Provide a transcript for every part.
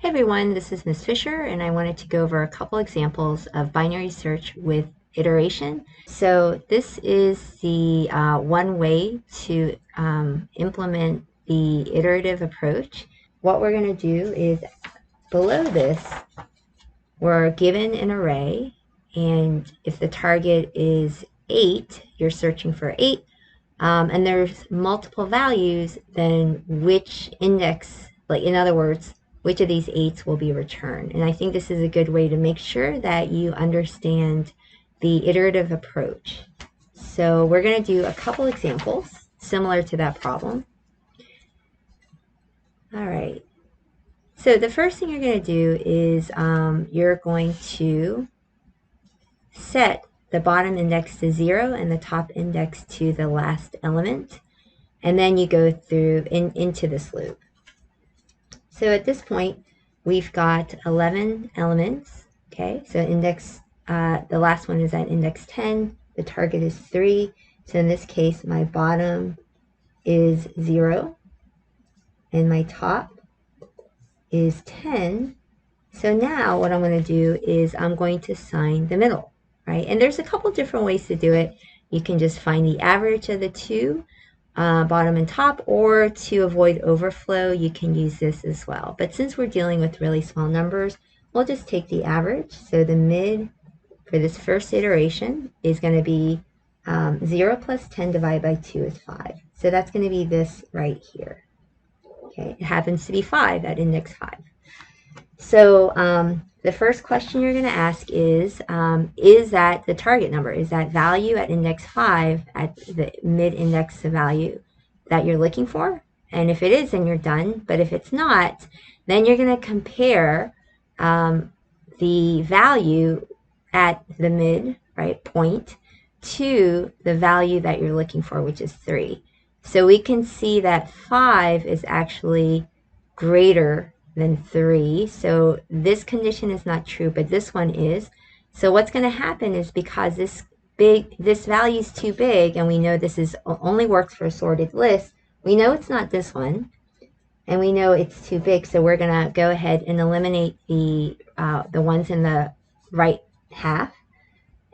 Hey everyone, this is Ms. Fisher, and I wanted to go over a couple examples of binary search with iteration. So this is the one way to implement the iterative approach. What we're going to do is below this, we're given an array, and if the target is 8, you're searching for 8, and there's multiple values, then which index, like in other words, which of these 8s will be returned. And I think this is a good way to make sure that you understand the iterative approach. So we're going to do a couple examples similar to that problem. All right. So the first thing you're going to do is you're going to set the bottom index to 0 and the top index to the last element. And then you go through into this loop. So at this point, we've got 11 elements. Okay, so index, the last one is at index 10. The target is 3. So in this case, my bottom is 0 and my top is 10. So now what I'm going to do is I'm going to assign the middle, right? And there's a couple different ways to do it. You can just find the average of the two, bottom and top, or to avoid overflow, you can use this as well. But since we're dealing with really small numbers, we'll just take the average. So the mid for this first iteration is going to be 0 plus 10 divided by 2 is 5. So that's going to be this right here. Okay, it happens to be 5 at index 5. So the first question you're going to ask is that the target number? Is that value at index 5 at the mid-index value that you're looking for? And if it is, then you're done. But if it's not, then you're going to compare the value at the mid, right, point to the value that you're looking for, which is 3. So we can see that 5 is actually greater than 3. So this condition is not true, but this one is. So what's going to happen is because this value is too big, and we know this is only works for a sorted list, we know it's not this one, and we know it's too big. So we're going to go ahead and eliminate the ones in the right half,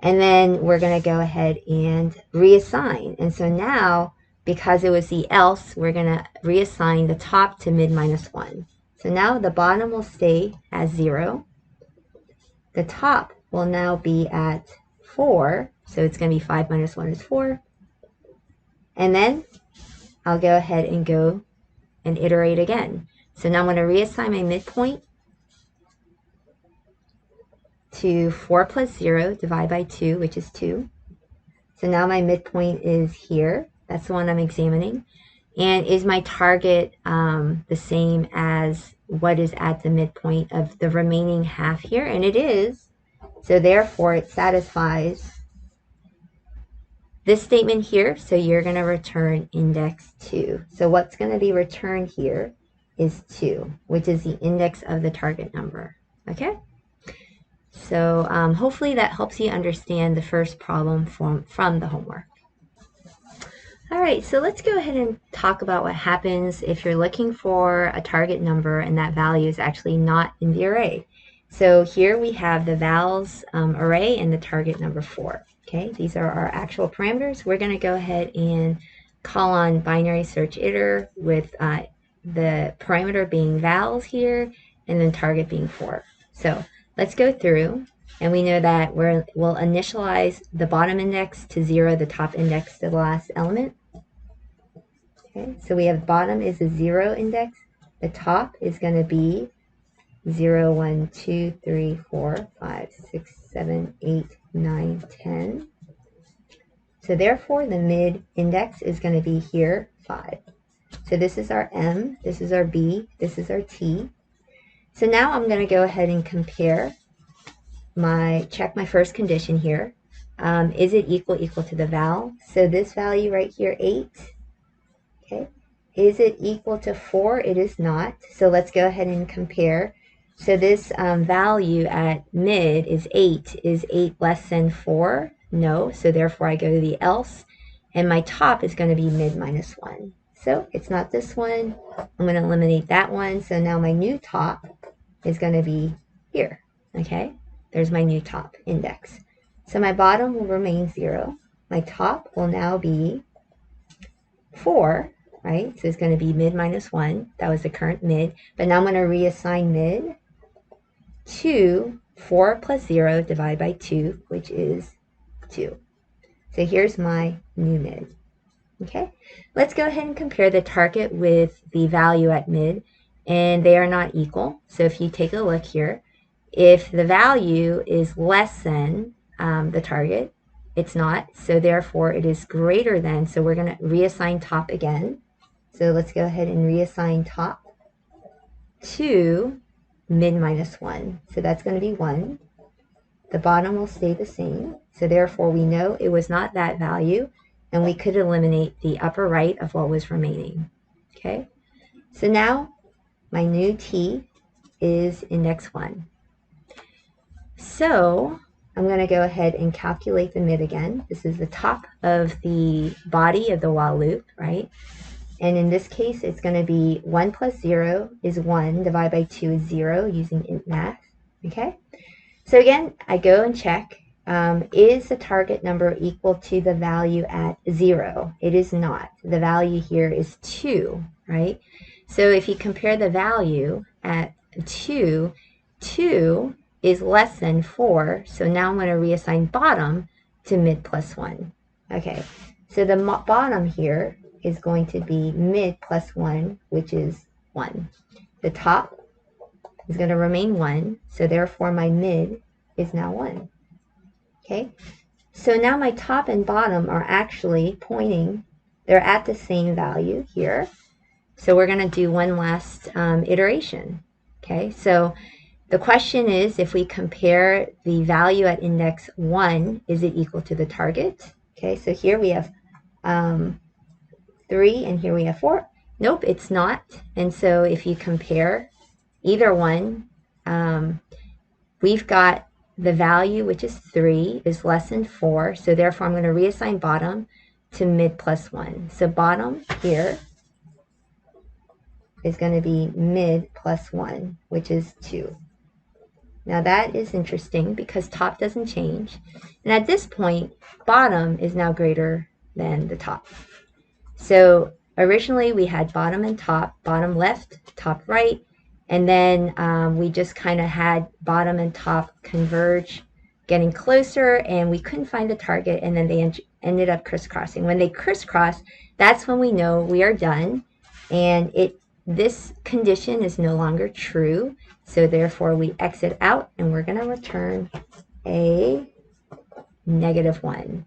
and then we're going to go ahead and reassign. And so now, because it was the else, we're going to reassign the top to mid minus 1. So now the bottom will stay as 0. The top will now be at 4. So it's going to be 5 minus 1 is 4. And then I'll go ahead and go and iterate again. So now I'm going to reassign my midpoint to 4 plus 0 divided by 2, which is 2. So now my midpoint is here. That's the one I'm examining. And is my target the same as what is at the midpoint of the remaining half here? And it is. So therefore, it satisfies this statement here. So you're going to return index 2. So what's going to be returned here is 2, which is the index of the target number. Okay? So hopefully that helps you understand the first problem from the homework. All right, so let's go ahead and talk about what happens if you're looking for a target number and that value is actually not in the array. So here we have the vals array and the target number 4. Okay, these are our actual parameters. We're going to go ahead and call on binary search iter with the parameter being vals here and then target being 4. So let's go through, and we know that we'll initialize the bottom index to 0, the top index to the last element. Okay, so we have bottom is a 0 index. The top is going to be 0, 1, 2, 3, 4, 5, 6, 7, 8, 9, 10. So therefore, the mid index is going to be here, 5. So this is our M, this is our B, this is our T. So now I'm going to go ahead and compare check my first condition here. Is it equal to the val? So this value right here, 8. Okay. Is it equal to 4? It is not. So let's go ahead and compare. So this value at mid is 8. Is 8 less than 4? No. So therefore I go to the else. And my top is going to be mid minus 1. So it's not this one. I'm going to eliminate that one. So now my new top is going to be here. Okay, there's my new top index. So my bottom will remain 0. My top will now be 4, right? So it's going to be mid minus 1. That was the current mid. But now I'm going to reassign mid to 4 plus 0 divided by 2, which is 2. So here's my new mid. Okay, let's go ahead and compare the target with the value at mid, and they are not equal. So if you take a look here, if the value is less than the target, it's not. So therefore it is greater than. So we're going to reassign top again. So let's go ahead and reassign top to mid minus 1. So that's going to be 1. The bottom will stay the same. So therefore we know it was not that value, and we could eliminate the upper right of what was remaining. Okay, so now my new T is index 1. So I'm going to go ahead and calculate the mid again. This is the top of the body of the while loop, right? And in this case, it's going to be 1 plus 0 is 1, divided by 2 is 0, using int math. Okay, so again, I go and check, is the target number equal to the value at 0? It is not. The value here is 2, right? So if you compare the value at 2, 2 is less than 4. So now I'm going to reassign bottom to mid plus 1. Okay, so the bottom here is going to be mid plus 1, which is 1. The top is going to remain 1, so therefore my mid is now 1. Okay, so now my top and bottom are actually pointing, they're at the same value here. So we're going to do one last iteration. Okay, so the question is, if we compare the value at index 1, is it equal to the target? Okay, so here we have 3 and here we have 4. Nope, it's not. And so if you compare either one, we've got the value, which is 3, is less than 4. So therefore I'm going to reassign bottom to mid plus 1. So bottom here is going to be mid plus 1, which is 2. Now that is interesting because top doesn't change. And at this point, bottom is now greater than the top. So originally we had bottom and top, bottom left, top right, and then we just kind of had bottom and top converge, getting closer, and we couldn't find the target, and then they ended up crisscrossing. When they crisscross, that's when we know we are done, and this condition is no longer true, so therefore we exit out, and we're going to return a -1.